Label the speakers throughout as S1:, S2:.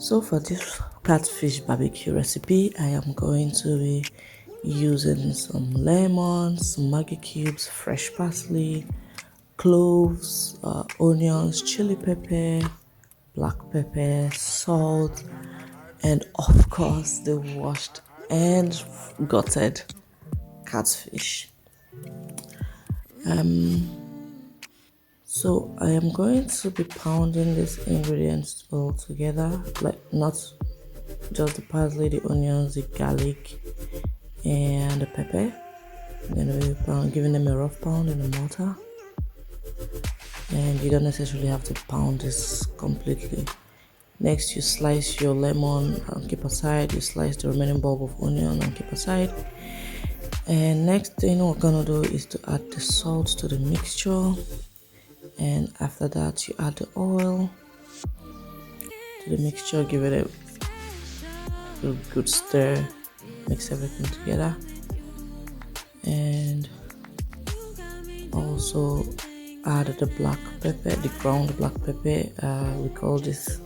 S1: So for this catfish barbecue recipe, I am going to be using some lemons, some Maggi cubes, fresh parsley, cloves, onions, chili pepper, black pepper, salt, and of course the washed and gutted catfish. So I am going to be pounding these ingredients all together, like not just the parsley, the onions, the garlic, and the pepper. I'm going to be giving them a rough pound in the mortar. And you don't necessarily have to pound this completely. Next, you slice your lemon and keep aside. You slice the remaining bulb of onion and keep aside. And next thing we're gonna do is to add the salt to the mixture. And after that, you add the oil to the mixture. Give it a good stir. Mix everything together. And also add the black pepper, the ground black pepper. We call this,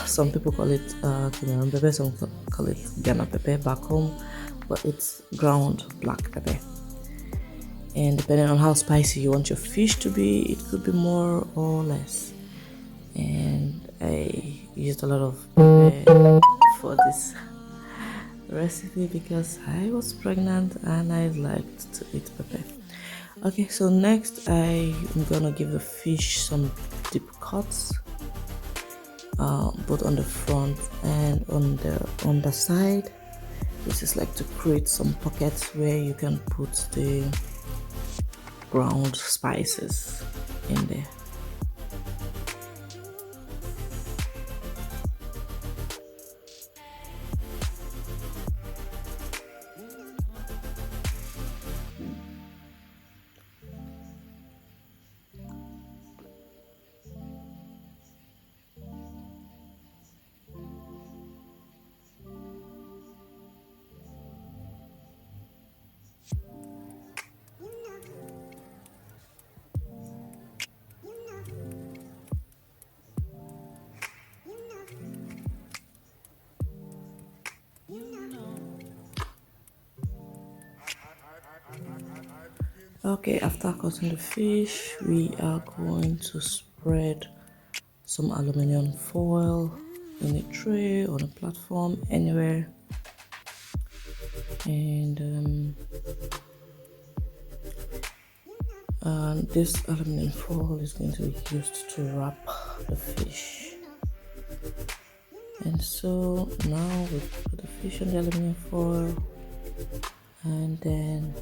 S1: some people call it Cameroon pepper, some call it Ghana pepper back home, but it's ground black pepper. And depending on how spicy you want your fish to be, it could be more or less. And I used a lot of pepper for this recipe because I was pregnant and I liked to eat pepper. Okay, so next I'm gonna give the fish some deep cuts, both on the front and on the underside. This is like to create some pockets where you can put the ground spices in there. Okay, after cutting the fish, we are going to spread some aluminum foil in a tray, on a platform, anywhere. And this aluminum foil is going to be used to wrap the fish. And so now we put the fish on the aluminum foil, and then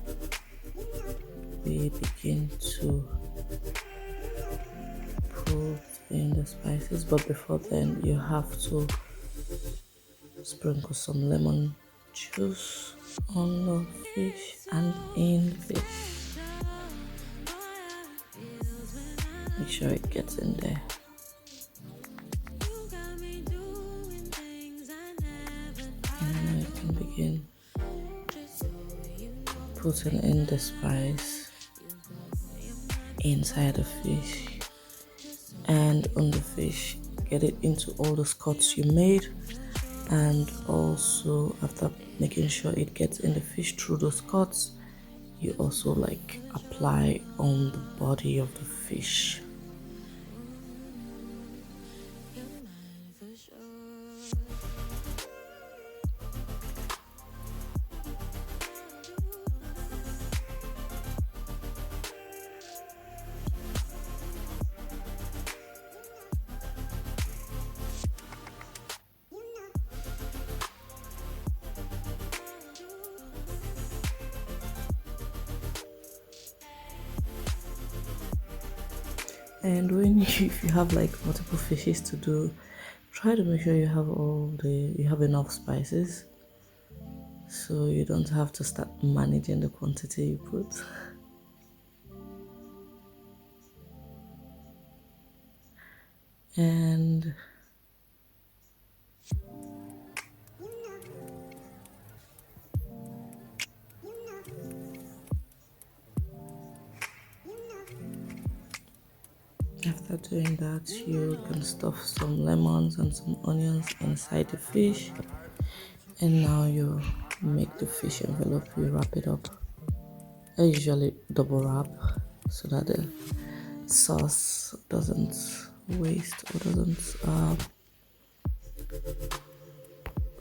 S1: we begin to put in the spices. But before then, you have to sprinkle some lemon juice on the fish and in the fish. Make sure it gets in there. And now you can begin putting in the spice inside the fish and on the fish. Get it into all the cuts you made, and also after making sure it gets in the fish through those cuts, you also like apply on the body of the fish. And if you have like multiple fishes to do, try to make sure you have enough spices, so you don't have to start managing the quantity you put. And after doing that, you can stuff some lemons and some onions inside the fish, and now you make the fish envelope. You wrap it up. I usually double wrap so that the sauce doesn't waste or doesn't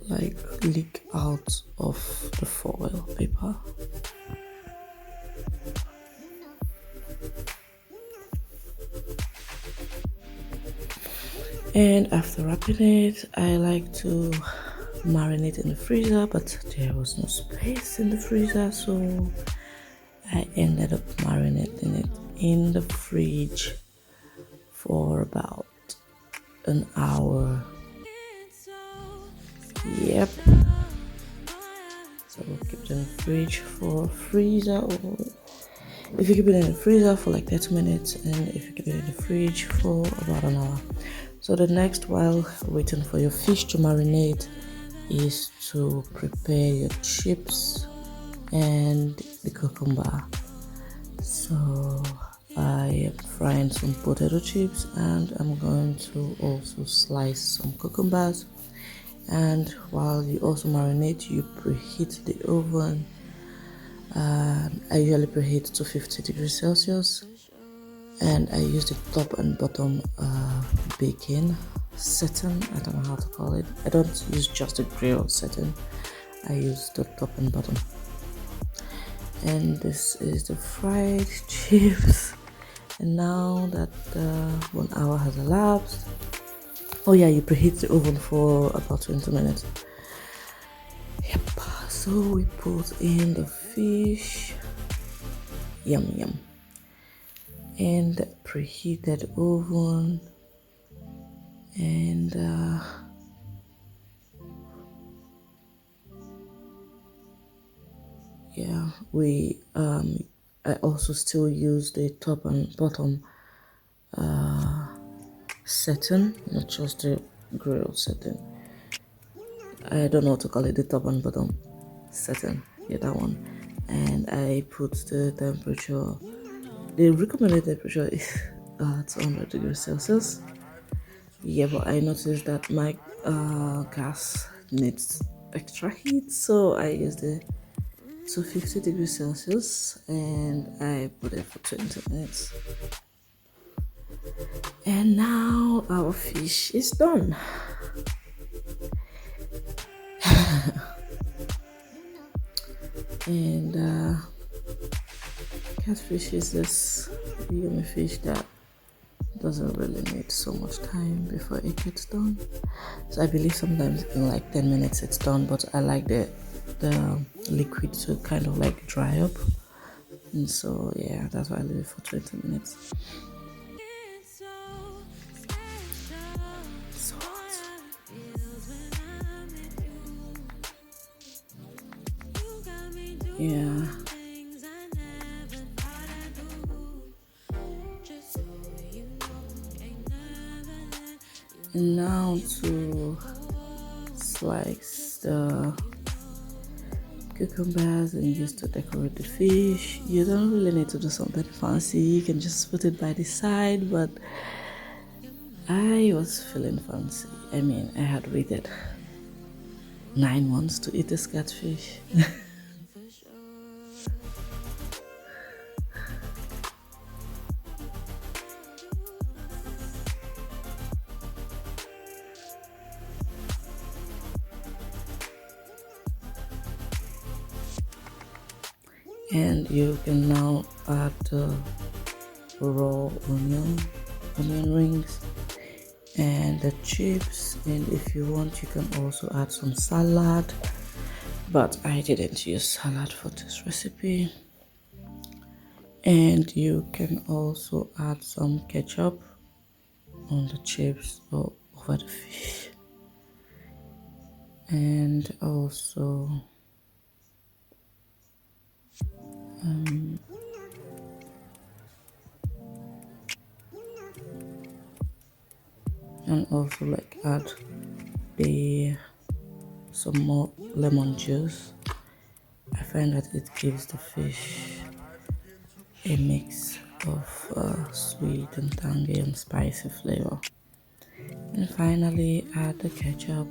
S1: like leak out of the foil paper. And after wrapping it, I like to marinate in the freezer, but there was no space in the freezer, so I ended up marinating it in the fridge for about an hour. Yep. So we'll keep it in the fridge for freezer, or if you keep it in the freezer for like 30 minutes, and if you keep it in the fridge for about an hour. So the next, while waiting for your fish to marinate, is to prepare your chips and the cucumber. So I am frying some potato chips, and I'm going to also slice some cucumbers. And while you also marinate, you preheat the oven. I usually preheat to 50 degrees Celsius, and I use the top and bottom baking setting. I don't know how to call it. I don't use just the grill setting. I use the top and bottom. And this is the fried chips. And now that 1 hour has elapsed, oh yeah, you preheat the oven for about 20 minutes. Yep. So we put in the fish. Yum yum. And preheated oven, and yeah, we I also still use the top and bottom setting, not just the grill setting. I don't know what to call it, the top and bottom setting. Yeah, that one. And I put the temperature. The recommended temperature is 200 degrees Celsius. Yeah, but I noticed that my gas needs extra heat, so I used the 250 degrees Celsius, and I put it for 20 minutes. And now our fish is done. And catfish is this yummy fish that doesn't really need so much time before it gets done. So I believe sometimes in like 10 minutes it's done, but I like the liquid to kind of like dry up, and so yeah, that's why I leave it for 20 minutes. So yeah. And now to slice the cucumbers and use to decorate the fish. You don't really need to do something fancy, you can just put it by the side, but I was feeling fancy. I mean, I had waited 9 months to eat this catfish. And you can now add the raw onion rings, and the chips, and if you want you can also add some salad, but I didn't use salad for this recipe. And you can also add some ketchup on the chips or over the fish, and also like add some more lemon juice. I find that it gives the fish a mix of sweet and tangy and spicy flavor. And finally, add the ketchup,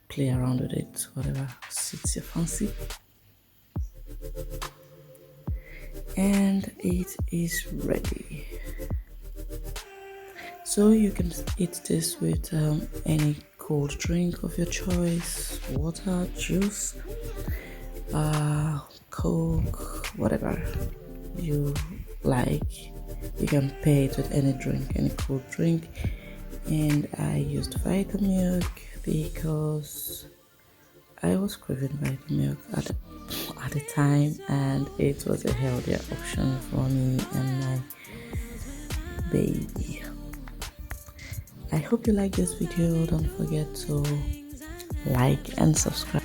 S1: play around with it, whatever suits your fancy. And it is ready. So you can eat this with any cold drink of your choice, water, juice, Coke, whatever you like. You can pair it with any drink, any cold drink. And I used Vitamilk because I was craving Vitamilk at the time, and it was a healthier option for me and my baby. I hope you like this video. Don't forget to like and subscribe.